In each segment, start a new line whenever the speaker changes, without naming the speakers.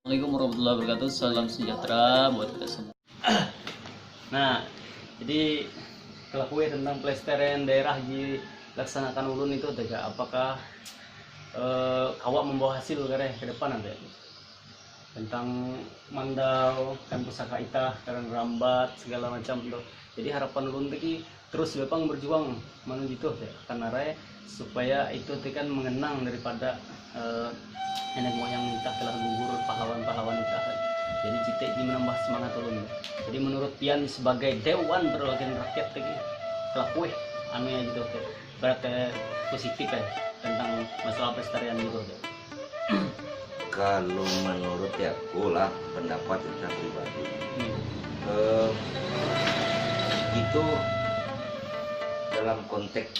Assalamualaikum warahmatullahi wabarakatuh. Salam sejahtera buat kita semua. Nah, jadi kalau kue tentang pelestarian daerah dilaksanakan ulun itu tega apakah kawak membawa hasil ke depan nanti tentang mandau kan pusaka ita karena rambat segala macam tuh. Jadi harapan ulun tadi terus bepang berjuang menuju itu karena supaya itu kan mengenang daripada nenek moyang kita telah gugur, pahlawan-pahlawan kita. Jadi cita ini menambah semangat ulun. Jadi menurut Pian sebagai dewan perwakilan rakyat tadi telah kue anu ya gitu berarti positif tentang masalah pelestarian gitu.
Kalau menurut aku lah pendapat kita pribadi itu dalam konteks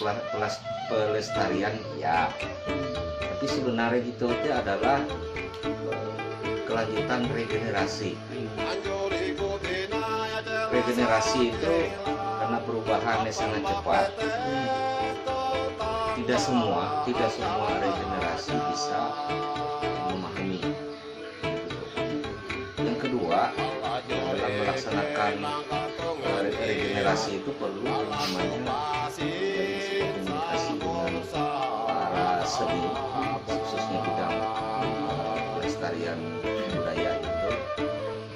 pelestarian ya, tapi sebenarnya gitu itu adalah kelanjutan regenerasi. Regenerasi itu karena perubahan yang sangat cepat, tidak semua regenerasi bisa memahami. Yang kedua, dalam melaksanakan regenerasi itu perlu namanya komunikasi dengan para seni, khususnya bidang pelestarian budaya itu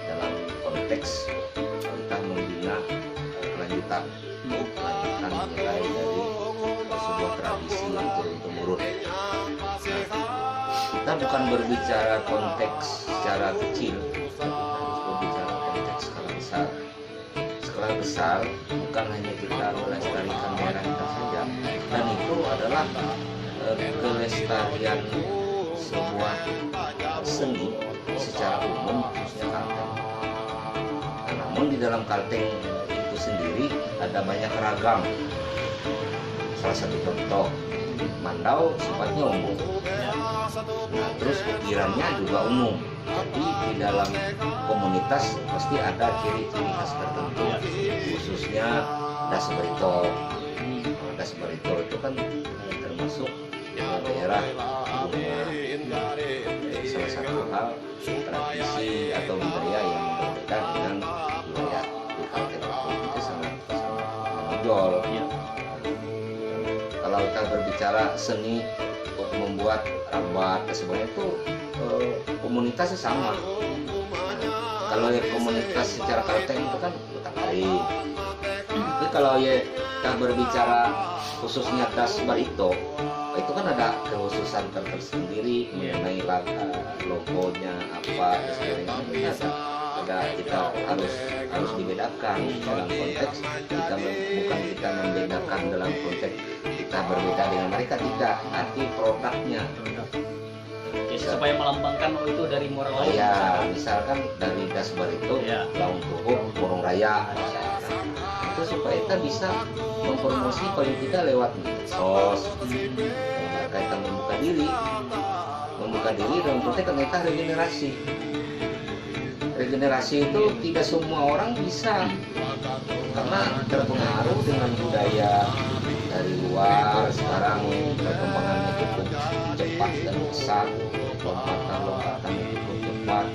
dalam konteks kita membina kelanjutan nilai dari sebuah tradisi yang turun-temurun. Kita bukan berbicara konteks secara kecil, tapi harus berbicara konteks skala besar. Skala besar bukan hanya kita melestarikan daerah kita saja, dan itu adalah kelestarian sebuah seni secara umum, khususnya kalteng. Namun di dalam kalteng itu sendiri ada banyak ragam. Salah satu contoh, mandau sifatnya umum. Nah, terus ukirannya juga umum. Tapi di dalam komunitas pasti ada ciri-ciri khas tertentu, khususnya das berito. Das berito itu kan termasuk daerah salah satu hal tradisi atau budaya yang berbeda dengan wilayah di Kalteng itu sangat menonjol. Kalau kita berbicara seni untuk membuat rambat sebenarnya itu komunitasnya sama. Kalau ya komunitas secara Kalteng itu kan Utang-Ari. Tapi kalau ya kita berbicara khususnya das barito, itu kan ada kekhususan tersendiri mengenai logonya apa dan sebagainya. Ada kita harus dibedakan dalam konteks bukan kita membedakan dalam konteks kita berbeda dengan mereka, tidak, arti produknya.
Supaya melambangkan itu dari moral lain.
Ya, misalkan dari das barito, daun tuhuk, burung raya, itu supaya kita bisa mempromosi paling tidak lewat medsos, kaitan membuka diri dalam konteks kita regenerasi. Regenerasi itu tidak semua orang bisa, karena terpengaruh dengan budaya dari luar. Sekarang perkembangannya cukup cepat dan pesat, lompatan cukup cepat.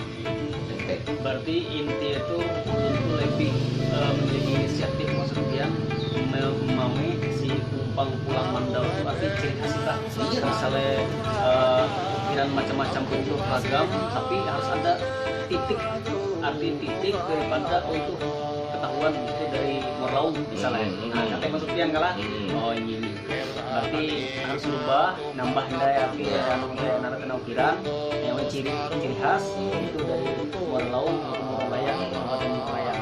Berarti inti itu lebih menjadi inisiatif maksudnya memahami si kumpang pulang mandau itu arti ciri khas kita. Misalnya pikiran macam-macam bentuk ragam, tapi harus ada titik, arti titik daripada itu ketahuan itu dari merlaut misalnya. Nah, katanya maksudnya kalah. Oh ini. Berarti harus berubah, nambah daya arti narasi ukiran yang ciri khas itu dari merlaut atau merlaya kabupaten Raya.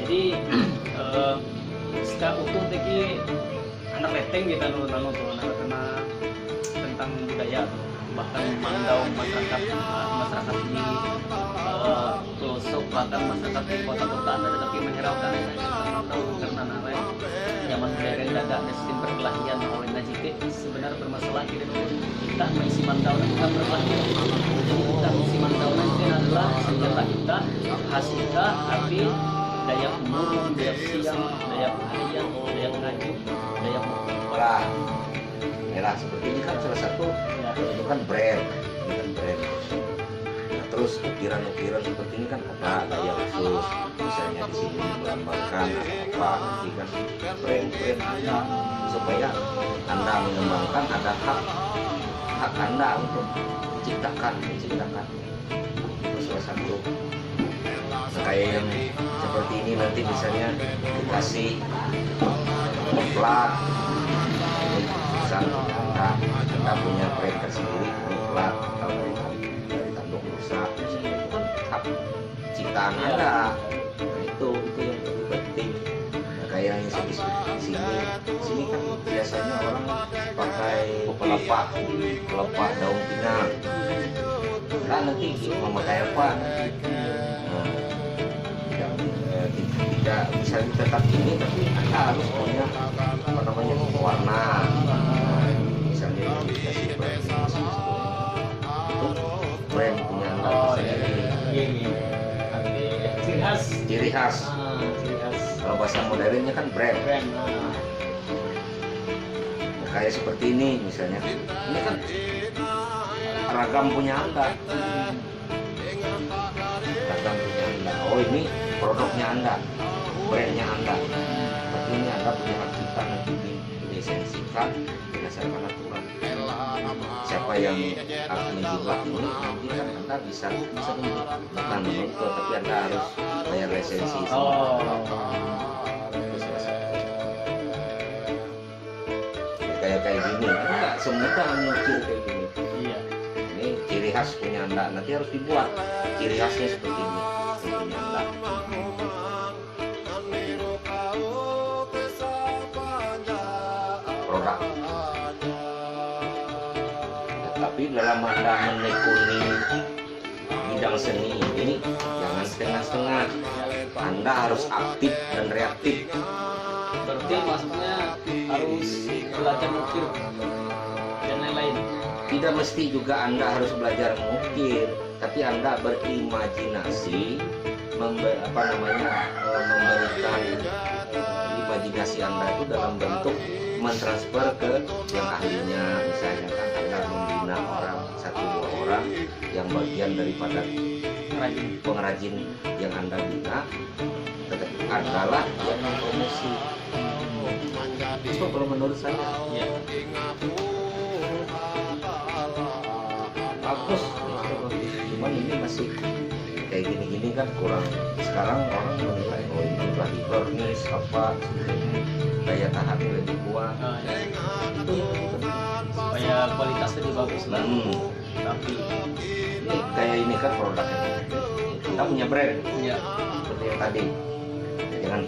Jadi secara utuh tadi anak leteng kita nanu tuh karena tentang budaya bahkan mandau masyarakat di pelosok bahkan masyarakat di kota-kota ada tapi menghiraukan karena namanya zaman modern tidak ada sistem perkelahian oleh najite sebenarnya bermasalah kita mengisi mandau bukan berkelahian. Kita mengisi mandau itu adalah senjata kita, khas kita, tapi daya umur, daya siang, daya bahaya, daya ngaju, daya
merah merah seperti ini kan salah satu itu kan brand. Nah, terus ukiran-ukiran seperti ini kan ada gaya khusus, misalnya di sini melambangkan apa, nanti kan brand Anda, supaya Anda mengembangkan ada hak Anda untuk menciptakan itu salah satu. Nah, kayak yang seperti ini nanti misalnya dikasih plat, ini misalnya Anda punya brand tersendiri, ini plat atau dari tanduk rusak, misalnya itu kan hak ciptaan Anda. Nah, itu yang lebih penting. Nah, kayak yang di sini kan biasanya orang pakai pelepah daun pinang. Nah, nanti memakai apa? Nah, tidak bisa tetap ini, tapi Anda harus punya apa namanya warna. Nah, misalnya dikasih brand itu brand punya Anda sendiri. Ciri khas. Kalau bahasa modernnya kan brand. Nah, kayak seperti ini misalnya, ini kan ragam punya Anda. Oh, ini produknya Anda, brandnya Anda. Tapi ini Anda punya hak cipta, nanti dilisensikan berdasarkan aturan. Siapa yang akan menjual ini nanti kan Anda bisa bukan menuntut, tapi Anda harus bayar lisensi. Itu salah satu. Kayak gini, enggak semudah mengukir kayak gini.
Iya.
Ini ciri khas punya Anda, nanti harus dibuat ciri khasnya seperti ini punya Anda. Produk. Ya, tapi dalam Anda menekuni bidang seni ini jangan setengah-setengah. Anda harus aktif dan reaktif.
Berarti maksudnya harus belajar mengukir dan lain-lain.
Tidak mesti juga Anda harus belajar mengukir, tapi Anda berimajinasi, memberikan imajinasi Anda itu dalam bentuk mentransfer ke yang ahlinya. Misalnya kan Anda membina satu dua orang yang bagian daripada pengrajin yang Anda bina, tetapi adalah yang mempromosi. Itu kalau menurut saya.
Iya.
Bagus, cuman ini masih kayak gini-gini kan kurang. Sekarang orang menilai oh ini lagi burnis apa, daya tahan lebih kuat. Itu
Supaya kualitas lebih bagus lah.
Tapi ini kayak ini kan produknya, kita punya brand
Iya.
seperti yang tadi. Jangan